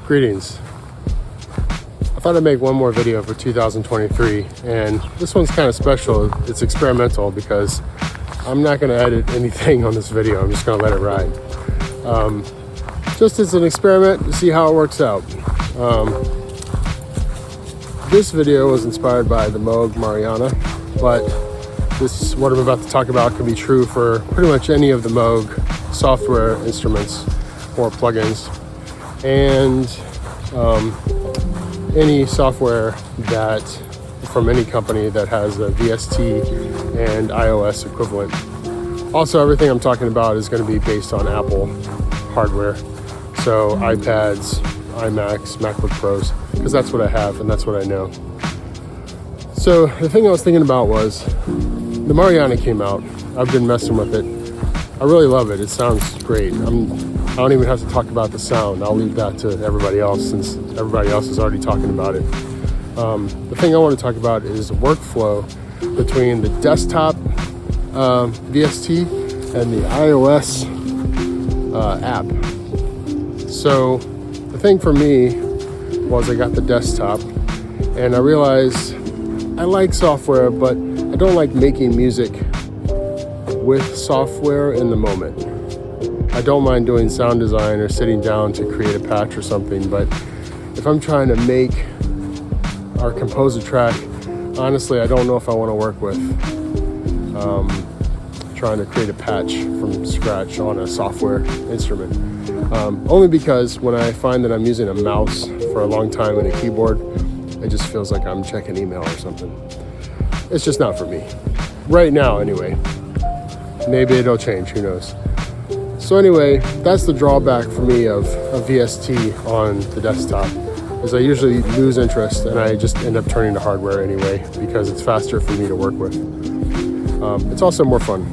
Greetings. I thought I'd make one more video for 2023, and this one's kind of special. It's experimental because I'm not going to edit anything on this video. I'm just going to let it ride. Just as an experiment to see how it works out. This video was inspired by the Moog Mariana, but this, what I'm about to talk about, can be true for pretty much any of the Moog software instruments or plugins, and any software that from any company that has a VST and iOS equivalent. Also, everything I'm talking about is going to be based on Apple hardware, so iPads, iMacs, MacBook Pros, because that's what I have and that's what I know. So the thing I was thinking about was the Mariana came out. I've been messing with it. I really love it. It sounds great. I don't even have to talk about the sound. I'll leave that to everybody else since everybody else is already talking about it. The thing I want to talk about is the workflow between the desktop VST and the iOS app. So the thing for me was I got the desktop and I realized I like software, but I don't like making music with software in the moment. I don't mind doing sound design or sitting down to create a patch or something, but if I'm trying to make or compose a track, honestly, I don't know if I want to work with trying to create a patch from scratch on a software instrument. Only because when I find that I'm using a mouse for a long time and a keyboard, it just feels like I'm checking email or something. It's just not for me. Right now, anyway. Maybe it'll change, who knows. So anyway, that's the drawback for me of a VST on the desktop, is I usually lose interest and I just end up turning to hardware anyway because it's faster for me to work with. It's also more fun.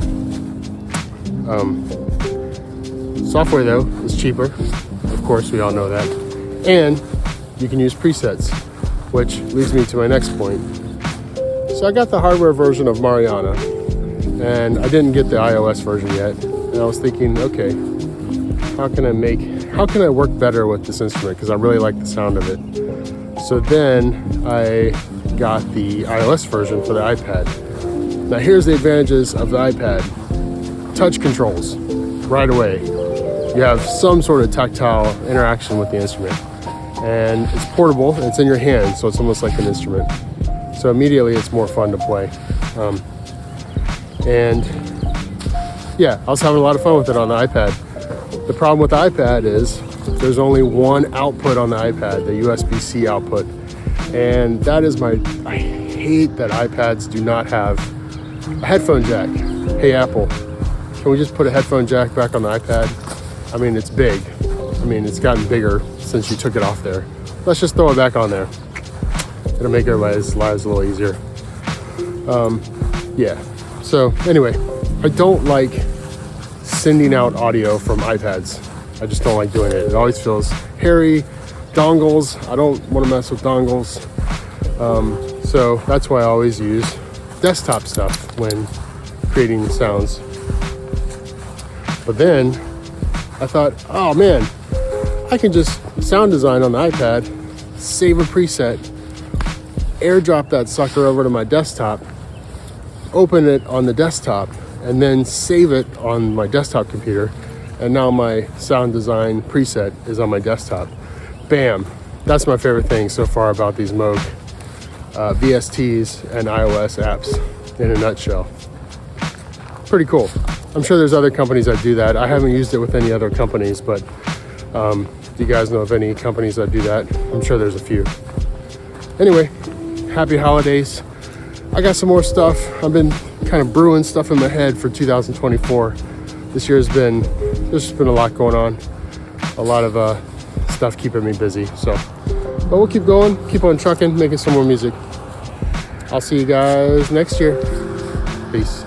Software though is cheaper, of course, we all know that, and you can use presets, which leads me to my next point. So I got the hardware version of Mariana, and I didn't get the iOS version yet. And I was thinking, okay, how can I work better with this instrument? Because I really like the sound of it. So then I got the iOS version for the iPad. Now here's the advantages of the iPad. Touch controls, right away. You have some sort of tactile interaction with the instrument. And it's portable, and it's in your hand, so it's almost like an instrument. So immediately it's more fun to play. And yeah, I was having a lot of fun with it on the iPad. The problem with the iPad is there's only one output on the iPad, the USB-C output. And that is I hate that iPads do not have a headphone jack. Hey Apple, can we just put a headphone jack back on the iPad? I mean, it's big. I mean, it's gotten bigger since you took it off there. Let's just throw it back on there. It'll make everybody's lives a little easier. Yeah, so anyway, I don't like sending out audio from iPads. I just don't like doing it. It always feels hairy. Dongles, I don't want to mess with dongles. So that's why I always use desktop stuff when creating sounds. But then I thought, oh man, I can just sound design on the iPad, save a preset, airdrop that sucker over to my desktop, open it on the desktop, and then save it on my desktop computer. And now my sound design preset is on my desktop. Bam. That's my favorite thing so far about these Moog VSTs and iOS apps in a nutshell. Pretty cool. I'm sure there's other companies that do that. I haven't used it with any other companies, but do you guys know of any companies that do that? I'm sure there's a few. Anyway, happy holidays. I got some more stuff. I've been kind of brewing stuff in my head for 2024. This year's there's just been a lot going on. A lot of stuff keeping me busy. But we'll keep going, keep on trucking, making some more music. I'll see you guys next year. Peace.